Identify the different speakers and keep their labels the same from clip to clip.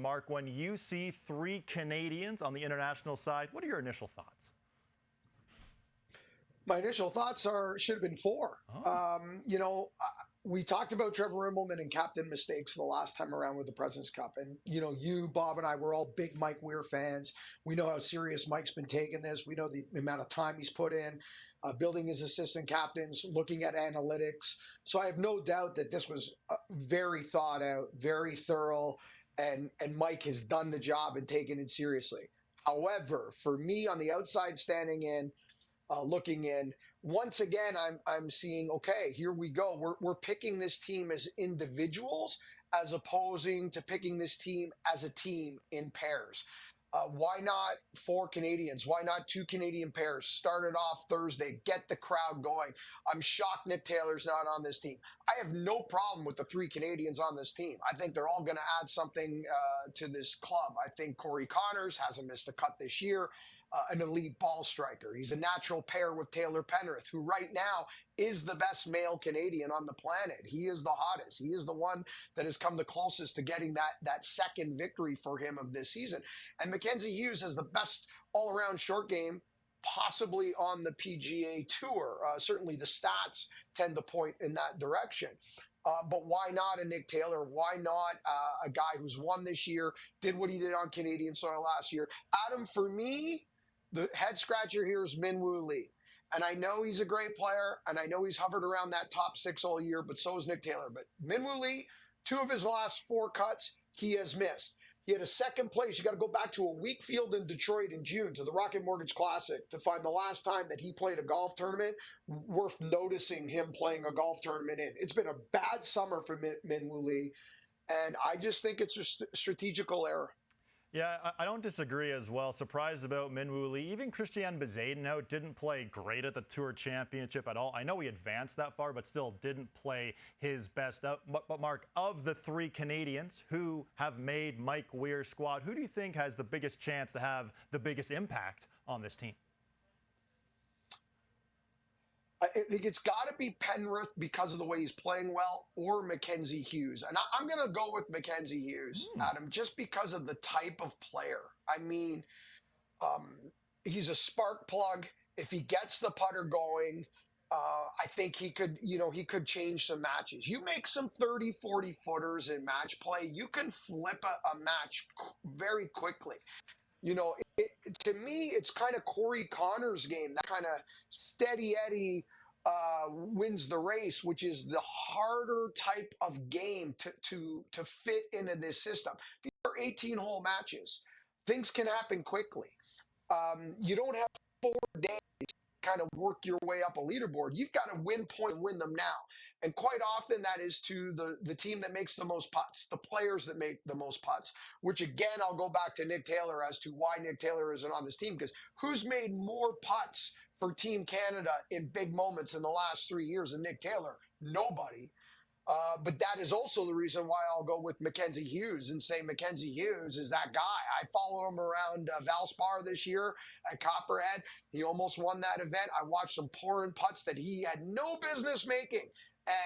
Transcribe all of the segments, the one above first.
Speaker 1: Mark, when you see 3 Canadians on the international side, what are your initial thoughts?
Speaker 2: My initial thoughts should have been 4. We talked about Trevor Immelman and captain mistakes the last time around with the President's Cup. And, you, Bob, and I, we're all big Mike Weir fans. We know how serious Mike's been taking this. We know the amount of time he's put in, building his assistant captains, looking at analytics. So I have no doubt that this was very thought out, very thorough, and Mike has done the job and taken it seriously. However, for me on the outside standing in, looking in, once again, I'm seeing, okay, here we go. We're picking this team as individuals as opposing to picking this team as a team in pairs. Why not 4 Canadians? Why not 2 Canadian pairs? Start it off Thursday. Get the crowd going. I'm shocked Nick Taylor's not on this team. I have no problem with the 3 Canadians on this team. I think they're all going to add something to this club. I think Corey Connors hasn't missed a cut this year. An elite ball striker. He's a natural pair with Taylor Pendrith, who right now is the best male Canadian on the planet. He is the hottest. He is the one that has come the closest to getting that second victory for him of this season. And Mackenzie Hughes has the best all-around short game possibly on the PGA Tour. Certainly the stats tend to point in that direction. But why not a Nick Taylor? Why not a guy who's won this year, did what he did on Canadian soil last year? Adam, for me, the head scratcher here is Min-Woo Lee. And I know he's a great player, and I know he's hovered around that top 6 all year, but so is Nick Taylor. But Min-Woo Lee, 2 of his last 4 cuts, he has missed. He had a second place. You got to go back to a weak field in Detroit in June to the Rocket Mortgage Classic to find the last time that he played a golf tournament worth noticing him playing a golf tournament in. It's been a bad summer for Min-Woo Lee, and I just think it's a strategical error.
Speaker 1: Yeah, I don't disagree as well. Surprised about Min-Woo Lee. Even Christian Bezuidenhout didn't play great at the Tour Championship at all. I know he advanced that far, but still didn't play his best. But Mark, of the 3 Canadians who have made Mike Weir's squad, who do you think has the biggest chance to have the biggest impact on this team?
Speaker 2: I think it's got to be Pendrith because of the way he's playing well, or Mackenzie Hughes. And I'm going to go with Mackenzie Hughes, Adam, just because of the type of player. I mean, he's a spark plug. If he gets the putter going, I think he could change some matches. You make some 30, 40 footers in match play, you can flip a match very quickly. To me, it's kind of Corey Connors' game, that kind of steady Eddie wins the race, which is the harder type of game to fit into this system. These are 18-hole matches. Things can happen quickly. You don't have 4 days to kind of work your way up a leaderboard. You've got to win points and win them now. And quite often that is to the team that makes the most putts, the players that make the most putts, which again, I'll go back to Nick Taylor as to why Nick Taylor isn't on this team, because who's made more putts for Team Canada in big moments in the last 3 years than Nick Taylor? Nobody. But that is also the reason why I'll go with Mackenzie Hughes and say Mackenzie Hughes is that guy. I followed him around Valspar this year at Copperhead. He almost won that event. I watched him pouring putts that he had no business making.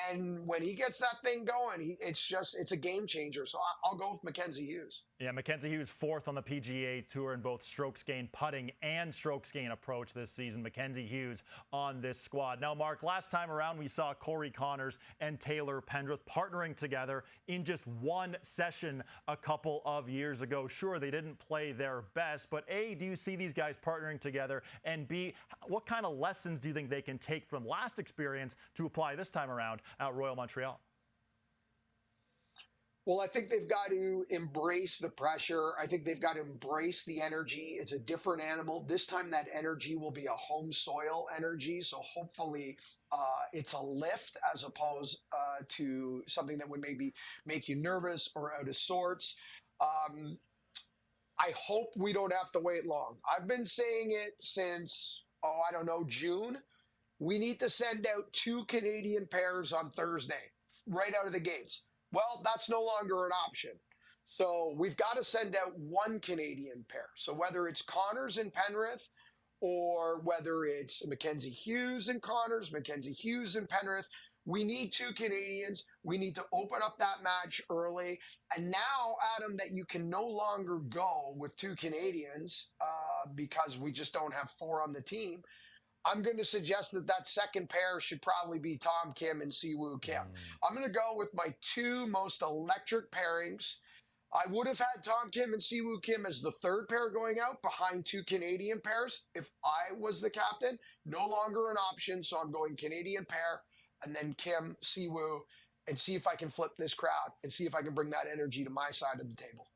Speaker 2: And when he gets that thing going, it's a game changer. So I'll go with Mackenzie Hughes.
Speaker 1: Yeah, Mackenzie Hughes 4th on the PGA Tour in both strokes gained putting and strokes gained approach this season. Mackenzie Hughes on this squad. Now, Mark, last time around we saw Corey Connors and Taylor Pendrith partnering together in just one session a couple of years ago. Sure, they didn't play their best, but A, do you see these guys partnering together? And B, what kind of lessons do you think they can take from last experience to apply this time around at Royal Montreal?
Speaker 2: Well, I think they've got to embrace the pressure. I think they've got to embrace the energy. It's a different animal. This time that energy will be a home soil energy. So hopefully it's a lift as opposed to something that would maybe make you nervous or out of sorts. I hope we don't have to wait long. I've been saying it since, June. We need to send out 2 Canadian pairs on Thursday, right out of the gates. Well, that's no longer an option. So we've got to send out 1 Canadian pair. So whether it's Connors and Pendrith, or whether it's Mackenzie Hughes and Connors, Mackenzie Hughes and Pendrith, We need two Canadians. We need to open up that match early. And now, Adam, that you can no longer go with two Canadians because we just don't have four on the team, I'm going to suggest that that second pair should probably be Tom Kim and Siwoo Kim. I'm going to go with my two most electric pairings. I would have had Tom Kim and Siwoo Kim as the third pair going out behind two Canadian pairs if I was the captain. No longer an option, so I'm going Canadian pair and then Kim, Siwoo, and see if I can flip this crowd and see if I can bring that energy to my side of the table.